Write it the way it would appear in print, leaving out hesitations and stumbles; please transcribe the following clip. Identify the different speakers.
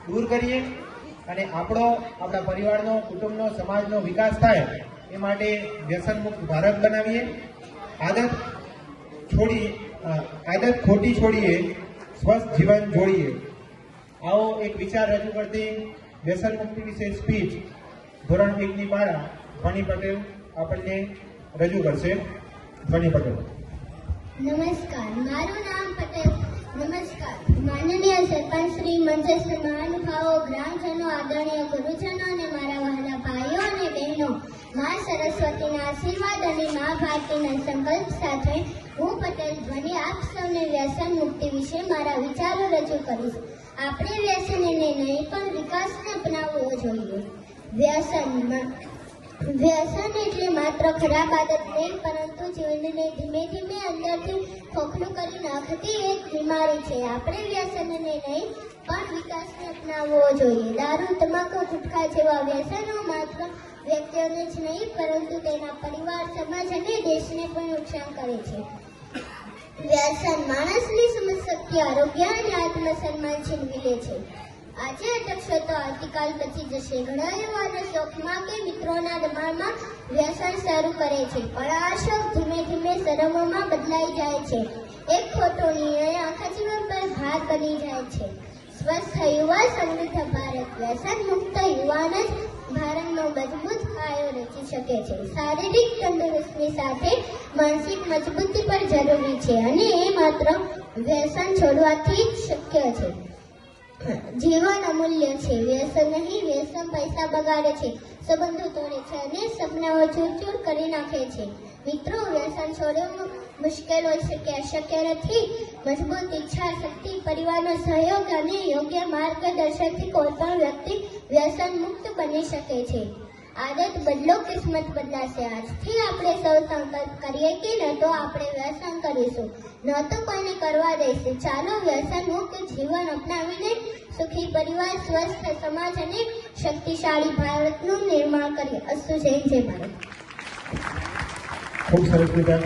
Speaker 1: દૂર કરીએ અને આપણા પરિવારનો, કુટુંબનો, સમાજનો વિકાસ થાય એ માટે વ્યસન મુક્ત ભારત બનાવીએ. આદત ખોટી છોડીએ, સ્વસ્થ જીવન જોડીએ. આવો એક વિચાર રજૂ કરતી વ્યસન મુક્તિ વિશે સ્પીચ ધોરણ 1 ની બાળા ધ્વનિ પટેલ આપણને રજૂ કરશે. ધ્વનિ પટેલ.
Speaker 2: નમસ્કાર, મારું નામ પટેલ. નમસ્કાર માનનીય સરપંચ શ્રી, મંચસ્થ મહાનુભાવો, ગ્રામજનો, આદરણીય ગુરુજનો અને મારા વહાલા ભાઈઓ અને બહેનો, મા સરસ્વતીના આશીર્વાદ અને મા ભારતીના સંકલ્પ સાથે હું પટેલ ધ્વનિ આપ સૌને વ્યસન મુક્તિ વિશે મારા વિચારો રજૂ કરીશ. આપણે વ્યસન એને નહીં પણ વિકાસને અપનાવવો જોઈએ. વ્યસન એટલે માત્ર ખરાબ આદત નહીં, પરંતુ જીવનને ધીમે ધીમે અંદરથી ખોખલું કરી નાખતી એક બીમારી છે. આપણે વ્યસનને નહીં પણ વિકાસને અપનાવવો જોઈએ. દારૂ, તમાકુ, ગુટખા જેવા વ્યસનો માત્ર વ્યક્તિઓને જ નહીં પરંતુ તેના પરિવાર, સમાજ અને દેશને પણ નુકસાન કરે છે. વ્યસન માણસની સમજશક્તિ, આરોગ્ય અને આત્મસન્માન છીનવી લે છે. આજે અટકશો તો આવતીકાલ બચી જશે. ઘણા યુવાનો શોખમાં કે મિત્રોના દબાણમાં વ્યસન શરૂ કરે છે, પણ આ શોખ ધીમે ધીમે શરમોમાં બદલાઈ જાય છે. એક ખોટો નિર્ણય આખા જીવન પર ભાર બની જાય છે. સ્વસ્થ યુવા, સમૃદ્ધ ભારત. વ્યસન મુક્ત યુવાન જ ભારતનો મજબૂત પાયો રચી શકે છે. શારીરિક તંદુરસ્તી સાથે માનસિક મજબૂતી પણ જરૂરી છે અને એ માત્ર વ્યસન છોડવાથી જ શક્ય છે. જીવન અમૂલ્ય છે. વ્યસન નહીં, વ્યસન પૈસા બગાડે છે, સંબંધો તોડે છે અને સપનાઓ ચૂર કરી નાખે છે. મિત્રો, વ્યસન છોડવું મુશ્કેલ હોઈ શકે, અશક્ય નથી. મજબૂત ઈચ્છા શક્તિ, પરિવારનો સહયોગ અને યોગ્ય માર્ગદર્શનથી કોઈ પણ વ્યક્તિ વ્યસન મુક્ત બની શકે છે. આદત બદલો, કિસ્મત બદલાશે. આજથી આપણે સૌ સંકલ્પ કરીએ કે ન તો આપણે વ્યસન કરીશું, ન તો કોઈને કરવા દઈશું. ચાલો વ્યસન મુક્ત જીવન અપનાવીને સુખી પરિવાર, સ્વસ્થ સમાજ અને શક્તિશાળી ભારતનું નિર્માણ કરીએ. અસ્તુ. જય ભારત.
Speaker 1: ખૂબ સરસ રીતે